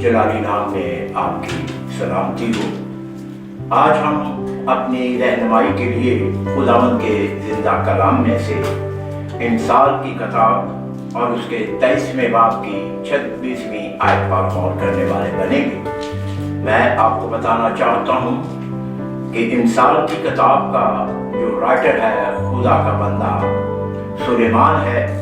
जलाली नाम में आपकी सलामती हो। आज हम अपनी रहनुमाई के लिए खुदावंद के जिंदा कलाम में से इंसाल की किताब और उसके 23वें बाब की 26वीं आयत पर गौर करने वाले बनेंगे। मैं आपको बताना चाहता हूँ कि इंसाल की किताब का जो राइटर है खुदा का बंदा सुलेमान है,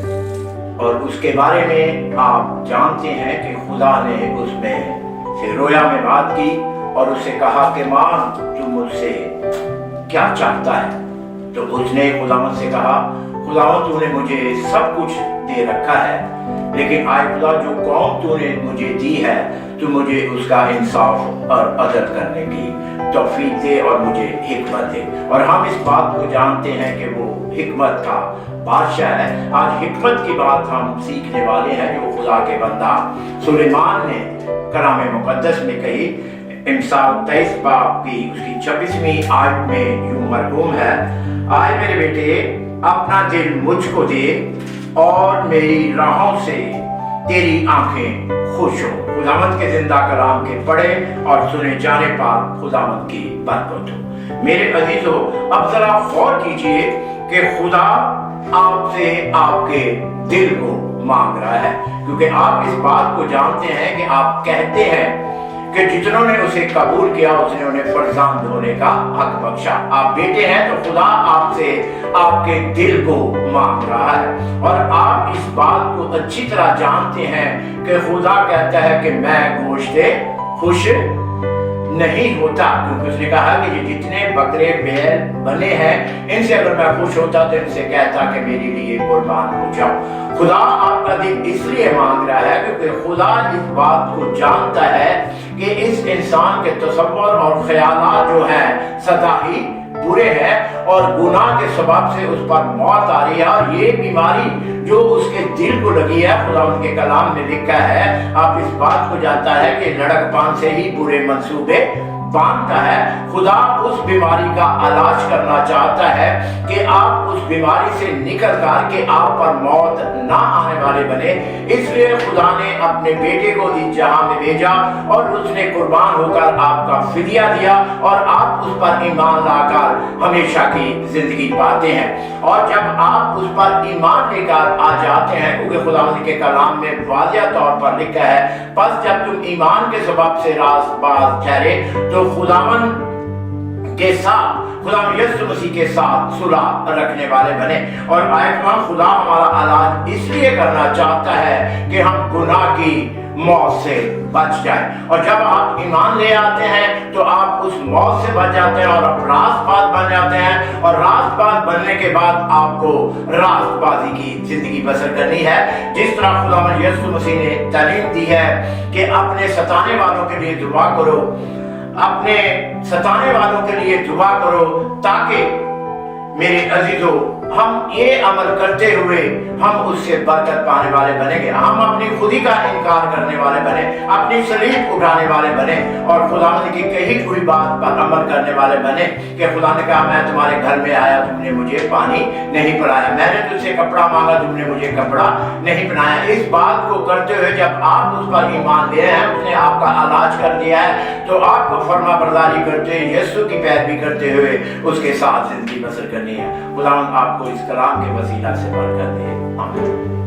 और उसके बारे में आप जानते हैं कि खुदा ने उसमें से रोया में बात की और उसे कहा कि माँ तू मुझसे क्या चाहता है। तो उसने खुदावंद से कहा, खुदावंद तूने मुझे सब कुछ दे रखा है, लेकिन आए खुदा जो कौम तूने मुझे दी है तू मुझे उसका इंसाफ और अदल करने की तौफीक दे और मुझे हिकमत दे। और हम इस बात को जानते हैं कि वो हिकमत का बादशाह है। आज हिकमत की बात हम सीखने वाले हैं जो खुदा के बंदा सुलेमान ने कलाम मुकद्दस में कही। इंसाल 23 बाब की उसकी 26वीं आयत में यूं मरहूम है, आए मेरे बेटे अपना दिल मुझको दे और मेरी राहों से तेरी आंखें खुश हो। खुदावंद के जिंदा कलाम के पढ़े और सुने जाने पर खुदावंद की बरकत हो। मेरे अजीजों, अब जरा गौर कीजिए कि खुदा आपसे आपके दिल को मांग रहा है, क्योंकि आप इस बात को जानते हैं कि आप कहते हैं कि जितनों ने उसे कबूल किया उसने उन्हें फर्जंद होने का हक बख्शा। आप बेटे हैं तो खुदा आपसे आपके दिल को मांग रहा है, और आप इस बात को अच्छी तरह जानते हैं कि खुदा कहता है कि मैं गोश्ते खुश नहीं होता, क्योंकि उसने कहा कि ये जितने बकरे बैल बने हैं इनसे अगर मैं खुश होता तो इनसे कहता कि मेरे लिए कुर्बान हो जाओ। खुदा आपका दिल इसलिए मांग रहा है क्योंकि खुदा इस बात को जानता है कि इस इंसान के तसव्वुर और ख्यालात जो हैं सदा ही बुरे हैं और गुनाह के सबब से उस पर मौत आ रही है। और ये बीमारी जो उसके दिल को लगी है, खुदा उनके कलाम में लिखा है, आप इस बात को जानता है कि लड़कपन से ही बुरे मंसूबे बांधता है। खुदा उस बीमारी का इलाज करना चाहता है कि आप उस बीमारी से निकल कर के आप पर मौत ना आने वाले बने। इसलिए खुदा ने अपने बेटे को इस जहां में भेजा और उसने कुर्बान होकर आपका फिदिया दिया और आप उस पर ईमान लाकर हमेशा की जिंदगी पाते हैं। और जब आप उस पर ईमान लेकर आ जाते हैं, क्योंकि खुदा के कलाम में वाज़िह तौर पर लिखा है, बस जब तुम ईमान के सबब से रास्तबाज ठहरे तो खुदावन के साथ खुदावन यीशु मसीह के साथ सुलह रखने वाले बने। और आयतमान खुदा हमारा इलाज इसलिए करना चाहता है कि हम गुनाह की मौत से बच जाए। और जब आप ईमान ले आते हैं तो आप उस मौत से बच जाते हैं और आप रास्तबाज बन जाते हैं। और रास्तबाज बनने के बाद आपको रास्तबाजी की जिंदगी बसर करनी है, जिस तरह खुदावन यीशु मसीह ने तालीम दी है कि अपने सताने वालों के लिए दुआ करो, अपने सताने वालों के लिए दुआ करो, ताकि मेरे अजीजों हम ये अमल करते हुए हम उससे बरकत पाने वाले बनेंगे। हम अपनी खुदी का इनकार करने वाले बने, अपनी सलीब उठाने वाले बने और खुदावंद की कही हुई बात पर अमल करने वाले बने कि खुदा ने कहा मैं तुम्हारे घर में आया, तुमने मुझे पानी नहीं पिलाया, मैंने तुझसे कपड़ा मांगा, तुमने मुझे कपड़ा नहीं पहनाया। इस बात को करते हुए जब आप उस पर ईमान ले रहे हैं, उसने आपका इलाज कर दिया है, तो आपको फर्मा बरदारी करते हुए यीशु की पैरवी करते हुए उसके साथ जिंदगी बसर करनी है। खुदावंद आपको इस कलाम के वसीला से बरकत दे। आमीन।